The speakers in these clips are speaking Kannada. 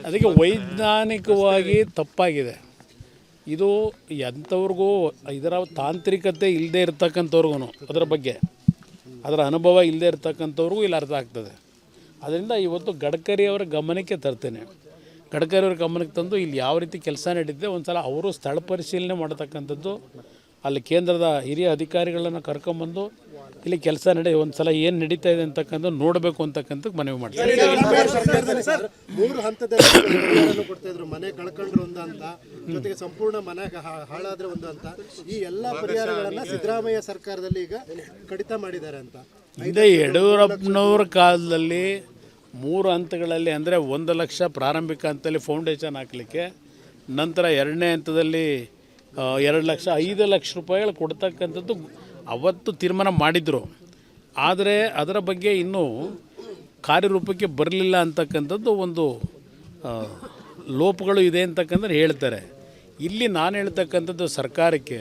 ಅದಕ್ಕೆ ವೈಜ್ಞಾನಿಕವಾಗಿ ತಪ್ಪಾಗಿದೆ. ಇದು ಎಂಥವ್ರಿಗೂ ಇದರ ತಾಂತ್ರಿಕತೆ ಇಲ್ಲದೆ ಇರ್ತಕ್ಕಂಥವ್ರಿಗೂ ಅದರ ಅನುಭವ ಇಲ್ಲದೆ ಇರ್ತಕ್ಕಂಥವ್ರಿಗೂ ಇಲ್ಲಿ ಅರ್ಥ ಆಗ್ತದೆ. ಅದರಿಂದ ಇವತ್ತು ಗಡ್ಕರಿಯವರ ಗಮನಕ್ಕೆ ತರ್ತೇನೆ. ಗಡ್ಕರಿಯವರ ಗಮನಕ್ಕೆ ತಂದು ಇಲ್ಲಿ ಯಾವ ರೀತಿ ಕೆಲಸ ನಡೀತಿದೆ ಒಂದು ಸಲ ಅವರು ಸ್ಥಳ ಪರಿಶೀಲನೆ ಮಾಡತಕ್ಕಂಥದ್ದು, ಅಲ್ಲಿ ಕೇಂದ್ರದ ಹಿರಿಯ ಅಧಿಕಾರಿಗಳನ್ನು ಕರ್ಕೊಂಬಂದು ಇಲ್ಲಿ ಕೆಲಸ ಒಂದು ಸಲ ಏನು ನಡೀತಾ ಇದೆ ಅಂತಕ್ಕಂಥ ನೋಡಬೇಕು ಅಂತಕ್ಕಂಥ ಮನವಿ ಮಾಡ್ತಾರೆ. ಮೂರು ಹಂತದಲ್ಲಿ ಕೊಡ್ತಾ ಇದ್ರು, ಮನೆ ಕಳ್ಕೊಂಡ್ರು ಒಂದು ಹಂತ, ಜೊತೆಗೆ ಸಂಪೂರ್ಣ ಮನೆ ಹಾಳಾದ್ರೆ ಒಂದು ಹಂತ. ಈ ಎಲ್ಲ ಪರಿಹಾರಗಳನ್ನ ಸಿದ್ದರಾಮಯ್ಯ ಸರ್ಕಾರದಲ್ಲಿ ಈಗ ಕಡಿತ ಮಾಡಿದ್ದಾರೆ ಅಂತ. ಇದೇ ಯಡಿಯೂರಪ್ಪನವ್ರ ಕಾಲದಲ್ಲಿ 3 ಹಂತಗಳಲ್ಲಿ ಅಂದರೆ 1 ಲಕ್ಷ ಪ್ರಾರಂಭಿಕ ಹಂತದಲ್ಲಿ ಫೌಂಡೇಶನ್ ಹಾಕಲಿಕ್ಕೆ, ನಂತರ 2ನೇ ಹಂತದಲ್ಲಿ 2 ಲಕ್ಷ 5 ಲಕ್ಷ ರೂಪಾಯಿಗಳು ಕೊಡ್ತಕ್ಕಂಥದ್ದು ಅವತ್ತು ತೀರ್ಮಾನ ಮಾಡಿದರು. ಆದರೆ ಅದರ ಬಗ್ಗೆ ಇನ್ನೂ ಕಾರ್ಯರೂಪಕ್ಕೆ ಬರಲಿಲ್ಲ ಅಂತಕ್ಕಂಥದ್ದು ಒಂದು ಲೋಪಗಳು ಇದೆ ಅಂತಕ್ಕಂಥ ಹೇಳ್ತಾರೆ. ಇಲ್ಲಿ ನಾನು ಹೇಳ್ತಕ್ಕಂಥದ್ದು ಸರ್ಕಾರಕ್ಕೆ,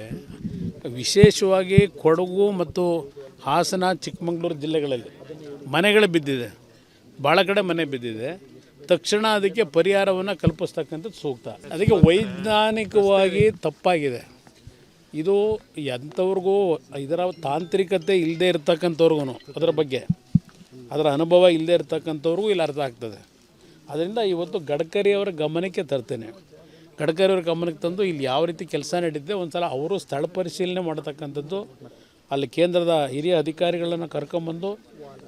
ವಿಶೇಷವಾಗಿ ಕೊಡಗು ಮತ್ತು ಹಾಸನ, ಚಿಕ್ಕಮಗಳೂರು ಜಿಲ್ಲೆಗಳಲ್ಲಿ ಮನೆಗಳು ಬಿದ್ದಿದೆ, ಭಾಳ ಕಡೆ ಮನೆ ಬಿದ್ದಿದೆ. ತಕ್ಷಣ ಅದಕ್ಕೆ ಪರಿಹಾರವನ್ನು ಕಲ್ಪಿಸ್ತಕ್ಕಂಥದ್ದು ಸೂಕ್ತ. ಅದಕ್ಕೆ ವೈಜ್ಞಾನಿಕವಾಗಿ ತಪ್ಪಾಗಿದೆ. ಇದು ಎಂಥವ್ರಿಗೂ ಇದರ ತಾಂತ್ರಿಕತೆ ಇಲ್ಲದೆ ಇರ್ತಕ್ಕಂಥವ್ರಿಗೂ ಅದರ ಅನುಭವ ಇಲ್ಲದೆ ಇರ್ತಕ್ಕಂಥವ್ರಿಗೂ ಇಲ್ಲಿ ಅರ್ಥ ಆಗ್ತದೆ. ಅದರಿಂದ ಇವತ್ತು ಗಡ್ಕರಿಯವರ ಗಮನಕ್ಕೆ ತರ್ತೇನೆ. ಗಡ್ಕರಿಯವರ ಗಮನಕ್ಕೆ ತಂದು ಇಲ್ಲಿ ಯಾವ ರೀತಿ ಕೆಲಸ ನಡೀತಿದೆ ಒಂದು ಸಲ ಅವರು ಸ್ಥಳ ಪರಿಶೀಲನೆ ಮಾಡತಕ್ಕಂಥದ್ದು, ಅಲ್ಲಿ ಕೇಂದ್ರದ ಹಿರಿಯ ಅಧಿಕಾರಿಗಳನ್ನು ಕರ್ಕೊಂಬಂದು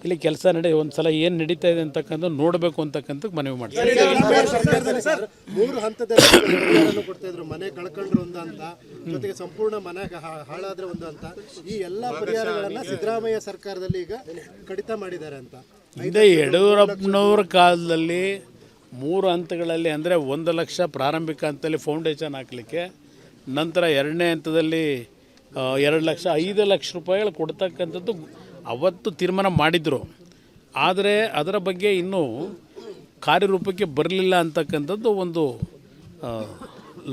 ಇಲ್ಲಿ ಕೆಲಸ ಒಂದು ಸಲ ಏನು ನಡೀತಾ ಇದೆ ಅಂತಕ್ಕಂಥ ನೋಡಬೇಕು ಅಂತಕ್ಕಂಥ ಮನವಿ ಮಾಡ್ತಾರೆ. ಮೂರು ಹಂತದಲ್ಲಿ ಕೊಡ್ತಾ ಇದ್ರು, ಮನೆ ಕಳ್ಕೊಂಡ್ರು ಒಂದು ಹಂತ, ಜೊತೆಗೆ ಸಂಪೂರ್ಣ ಮನೆ ಹಾಳಾದ್ರೆ ಒಂದು ಹಂತ. ಈ ಎಲ್ಲ ಪರಿಹಾರಗಳನ್ನ ಸಿದ್ದರಾಮಯ್ಯ ಸರ್ಕಾರದಲ್ಲಿ ಈಗ ಕಡಿತ ಮಾಡಿದ್ದಾರೆ ಅಂತ. ಇದೇ ಯಡಿಯೂರಪ್ಪನವ್ರ ಕಾಲದಲ್ಲಿ 3 ಹಂತಗಳಲ್ಲಿ ಅಂದರೆ 1 ಲಕ್ಷ ಪ್ರಾರಂಭಿಕ ಹಂತದಲ್ಲಿ ಫೌಂಡೇಶನ್ ಹಾಕಲಿಕ್ಕೆ, ನಂತರ 2ನೇ ಹಂತದಲ್ಲಿ 2 ಲಕ್ಷ 5 ಲಕ್ಷ ರೂಪಾಯಿಗಳು ಕೊಡ್ತಕ್ಕಂಥದ್ದು ಅವತ್ತು ತೀರ್ಮಾನ ಮಾಡಿದರು. ಆದರೆ ಅದರ ಬಗ್ಗೆ ಇನ್ನೂ ಕಾರ್ಯರೂಪಕ್ಕೆ ಬರಲಿಲ್ಲ ಅಂತಕ್ಕಂಥದ್ದು ಒಂದು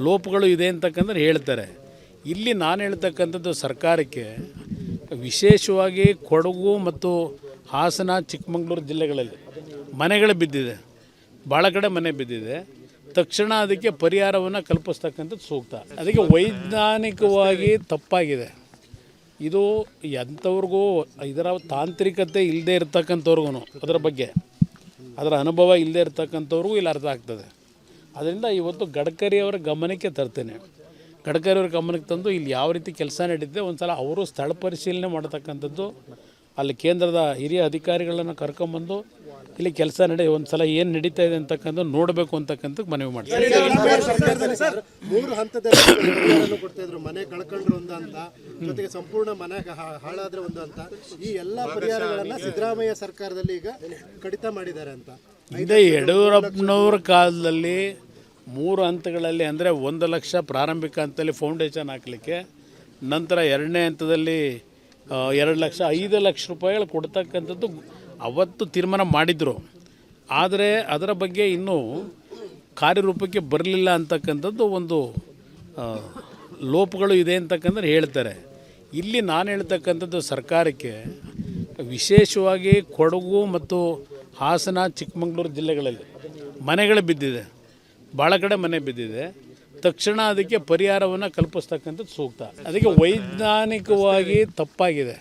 ಲೋಪಗಳು ಇದೆ ಅಂತಕ್ಕಂಥ ಹೇಳ್ತಾರೆ. ಇಲ್ಲಿ ನಾನು ಹೇಳ್ತಕ್ಕಂಥದ್ದು ಸರ್ಕಾರಕ್ಕೆ, ವಿಶೇಷವಾಗಿ ಕೊಡಗು ಮತ್ತು ಹಾಸನ, ಚಿಕ್ಕಮಗಳೂರು ಜಿಲ್ಲೆಗಳಲ್ಲಿ ಮನೆಗಳು ಬಿದ್ದಿದೆ, ಭಾಳ ಕಡೆ ಮನೆ ಬಿದ್ದಿದೆ. ತಕ್ಷಣ ಅದಕ್ಕೆ ಪರಿಹಾರವನ್ನು ಕಲ್ಪಿಸ್ತಕ್ಕಂಥದ್ದು ಸೂಕ್ತ. ಅದಕ್ಕೆ ವೈಜ್ಞಾನಿಕವಾಗಿ ತಪ್ಪಾಗಿದೆ. ಇದು ಎಂಥವ್ರಿಗೂ ಇದರ ತಾಂತ್ರಿಕತೆ ಇಲ್ಲದೆ ಇರ್ತಕ್ಕಂಥವ್ರಿಗೂ ಅದರ ಅನುಭವ ಇಲ್ಲದೆ ಇರ್ತಕ್ಕಂಥವ್ರಿಗೂ ಇಲ್ಲಿ ಅರ್ಥ ಆಗ್ತದೆ. ಅದರಿಂದ ಇವತ್ತು ಗಡ್ಕರಿಯವರ ಗಮನಕ್ಕೆ ತರ್ತೇನೆ. ಗಡ್ಕರಿಯವರ ಗಮನಕ್ಕೆ ತಂದು ಇಲ್ಲಿ ಯಾವ ರೀತಿ ಕೆಲಸ ನಡೀತಿದೆ ಒಂದು ಸಲ ಅವರು ಸ್ಥಳ ಪರಿಶೀಲನೆ ಮಾಡತಕ್ಕಂಥದ್ದು, ಅಲ್ಲಿ ಕೇಂದ್ರದ ಹಿರಿಯ ಅಧಿಕಾರಿಗಳನ್ನು ಕರ್ಕೊಂಬಂದು ಇಲ್ಲಿ ಕೆಲಸ ಒಂದು ಸಲ ಏನು ನಡೀತಾ ಇದೆ ಅಂತಕ್ಕಂಥ ನೋಡಬೇಕು ಅಂತಕ್ಕಂಥ ಮನವಿ ಮಾಡ್ತಾರೆ. ಮೂರು ಹಂತದಲ್ಲಿ ಕೊಡ್ತಾ ಇದ್ರು, ಮನೆ ಕಳ್ಕೊಂಡ್ರು ಒಂದು ಹಂತ, ಜೊತೆಗೆ ಸಂಪೂರ್ಣ ಮನೆ ಹಾಳಾದ್ರೆ ಒಂದು ಹಂತ. ಈ ಎಲ್ಲ ಪರಿಹಾರಗಳನ್ನ ಸಿದ್ದರಾಮಯ್ಯ ಸರ್ಕಾರದಲ್ಲಿ ಈಗ ಕಡಿತ ಮಾಡಿದ್ದಾರೆ ಅಂತ. ಇದೇ ಯಡಿಯೂರಪ್ಪನವ್ರ ಕಾಲದಲ್ಲಿ 3 ಹಂತಗಳಲ್ಲಿ ಅಂದರೆ 1 ಲಕ್ಷ ಪ್ರಾರಂಭಿಕ ಹಂತದಲ್ಲಿ ಫೌಂಡೇಶನ್ ಹಾಕಲಿಕ್ಕೆ, ನಂತರ 2ನೇ ಹಂತದಲ್ಲಿ 2 ಲಕ್ಷ 5 ಲಕ್ಷ ರೂಪಾಯಿಗಳು ಕೊಡ್ತಕ್ಕಂಥದ್ದು ಅವತ್ತು ತೀರ್ಮಾನ ಮಾಡಿದರು. ಆದರೆ ಅದರ ಬಗ್ಗೆ ಇನ್ನೂ ಕಾರ್ಯರೂಪಕ್ಕೆ ಬರಲಿಲ್ಲ ಅಂತಕ್ಕಂಥದ್ದು ಒಂದು ಲೋಪಗಳು ಇದೆ ಅಂತಕ್ಕಂಥ ಹೇಳ್ತಾರೆ. ಇಲ್ಲಿ ನಾನು ಹೇಳ್ತಕ್ಕಂಥದ್ದು ಸರ್ಕಾರಕ್ಕೆ, ವಿಶೇಷವಾಗಿ ಕೊಡಗು ಮತ್ತು ಹಾಸನ, ಚಿಕ್ಕಮಗಳೂರು ಜಿಲ್ಲೆಗಳಲ್ಲಿ ಮನೆಗಳು ಬಿದ್ದಿದೆ, ಭಾಳ ಕಡೆ ಮನೆ ಬಿದ್ದಿದೆ. ತಕ್ಷಣ ಅದಕ್ಕೆ ಪರಿಹಾರವನ್ನು ಕಲ್ಪಿಸ್ತಕ್ಕಂಥದ್ದು ಸೂಕ್ತ. ಅದಕ್ಕೆ ವೈಜ್ಞಾನಿಕವಾಗಿ ತಪ್ಪಾಗಿದೆ.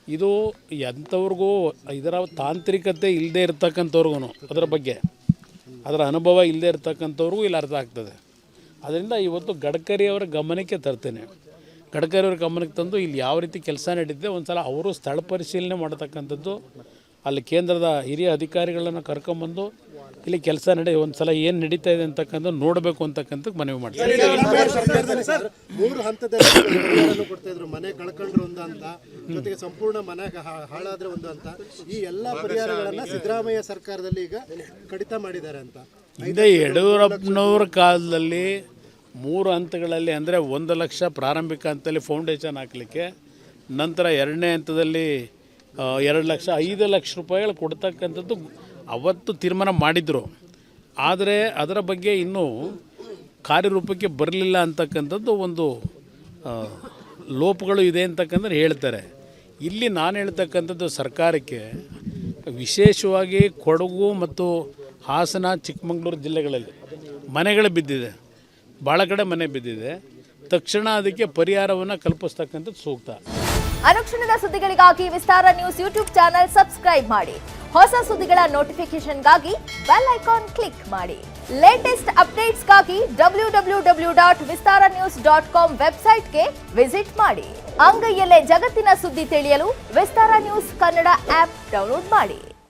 ಇದು ಎಂಥವ್ರಿಗೂ ಇದರ ತಾಂತ್ರಿಕತೆ ಇಲ್ಲದೆ ಇರ್ತಕ್ಕಂಥವ್ರಿಗೂ ಅದರ ಅನುಭವ ಇಲ್ಲದೆ ಇರ್ತಕ್ಕಂಥವ್ರಿಗೂ ಇಲ್ಲಿ ಅರ್ಥ ಆಗ್ತದೆ. ಅದರಿಂದ ಇವತ್ತು ಗಡ್ಕರಿಯವರ ಗಮನಕ್ಕೆ ತರ್ತೇನೆ. ಗಡ್ಕರಿಯವರ ಗಮನಕ್ಕೆ ತಂದು ಇಲ್ಲಿ ಯಾವ ರೀತಿ ಕೆಲಸ ನಡೀತಿದೆ ಒಂದು ಸಲ ಅವರು ಸ್ಥಳ ಪರಿಶೀಲನೆ ಮಾಡತಕ್ಕಂಥದ್ದು, ಅಲ್ಲಿ ಕೇಂದ್ರದ ಹಿರಿಯ ಅಧಿಕಾರಿಗಳನ್ನು ಕರ್ಕೊಂಬಂದು ಇಲ್ಲಿ ಕೆಲಸ ಒಂದು ಸಲ ಏನು ನಡೀತಾ ಇದೆ ಅಂತಕ್ಕಂಥ ನೋಡಬೇಕು ಅಂತಕ್ಕಂಥ ಮನವಿ ಮಾಡ್ತಾರೆ. ಮೂರು ಹಂತದಲ್ಲಿ ಕೊಡ್ತಾ ಇದ್ರು, ಮನೆ ಕಳ್ಕೊಂಡ್ರು ಒಂದು ಹಂತ, ಜೊತೆಗೆ ಸಂಪೂರ್ಣ ಮನೆ ಹಾಳಾದ್ರೆ ಒಂದು ಹಂತ. ಈ ಎಲ್ಲ ಪರಿಹಾರಗಳನ್ನ ಸಿದ್ದರಾಮಯ್ಯ ಸರ್ಕಾರದಲ್ಲಿ ಈಗ ಕಡಿತ ಮಾಡಿದ್ದಾರೆ ಅಂತ. ಇದೇ ಯಡಿಯೂರಪ್ಪನವ್ರ ಕಾಲದಲ್ಲಿ 3 ಹಂತಗಳಲ್ಲಿ ಅಂದರೆ 1 ಲಕ್ಷ ಪ್ರಾರಂಭಿಕ ಹಂತದಲ್ಲಿ ಫೌಂಡೇಶನ್ ಹಾಕಲಿಕ್ಕೆ, ನಂತರ 2ನೇ ಹಂತದಲ್ಲಿ 2 ಲಕ್ಷ 5 ಲಕ್ಷ ರೂಪಾಯಿಗಳು ಕೊಡ್ತಕ್ಕಂಥದ್ದು ಅವತ್ತು ತೀರ್ಮಾನ ಮಾಡಿದರು. ಆದರೆ ಅದರ ಬಗ್ಗೆ ಇನ್ನೂ ಕಾರ್ಯರೂಪಕ್ಕೆ ಬರಲಿಲ್ಲ ಅಂತಕ್ಕಂಥದ್ದು ಒಂದು ಲೋಪಗಳು ಇದೆ ಅಂತಕ್ಕಂಥ ಹೇಳ್ತಾರೆ. ಇಲ್ಲಿ ನಾನು ಹೇಳ್ತಕ್ಕಂಥದ್ದು ಸರ್ಕಾರಕ್ಕೆ, ವಿಶೇಷವಾಗಿ ಕೊಡಗು ಮತ್ತು ಹಾಸನ ಚಿಕ್ಕಮಗಳೂರು ಜಿಲ್ಲೆಗಳಲ್ಲಿ ಮನೆಗಳು ಬಿದ್ದಿದೆ, ಭಾಳ ಕಡೆ ಮನೆ ಬಿದ್ದಿದೆ. ತಕ್ಷಣ ಅದಕ್ಕೆ ಪರಿಹಾರವನ್ನು ಕಲ್ಪಿಸ್ತಕ್ಕಂಥದ್ದು ಸೂಕ್ತ. ಅನುಕ್ಷಣದ ಸುದ್ದಿಗಳಿಗಾಗಿ ವಿಸ್ತಾರ ನ್ಯೂಸ್ ಯೂಟ್ಯೂಬ್ ಚಾನೆಲ್ ಸಬ್ಸ್ಕ್ರೈಬ್ ಮಾಡಿ. ಹೊಸ ಸುದ್ದಿಗಳ ನೋಟಿಫಿಕೇಶನ್ಗಾಗಿ ಬೆಲ್ ಐಕಾನ್ ಕ್ಲಿಕ್ ಮಾಡಿ. ಲೇಟೆಸ್ಟ್ ಅಪ್ಡೇಟ್ಸ್ಗಾಗಿ www.vistaranews.com ವೆಬ್ಸೈಟ್ಗೆ ವಿಸಿಟ್ ಮಾಡಿ. ಅಂಗೈಯಲ್ಲೇ ಜಗತ್ತಿನ ಸುದ್ದಿ ತಿಳಿಯಲು ವಿಸ್ತಾರ ನ್ಯೂಸ್ ಕನ್ನಡ ಆಪ್ ಡೌನ್ಲೋಡ್ ಮಾಡಿ.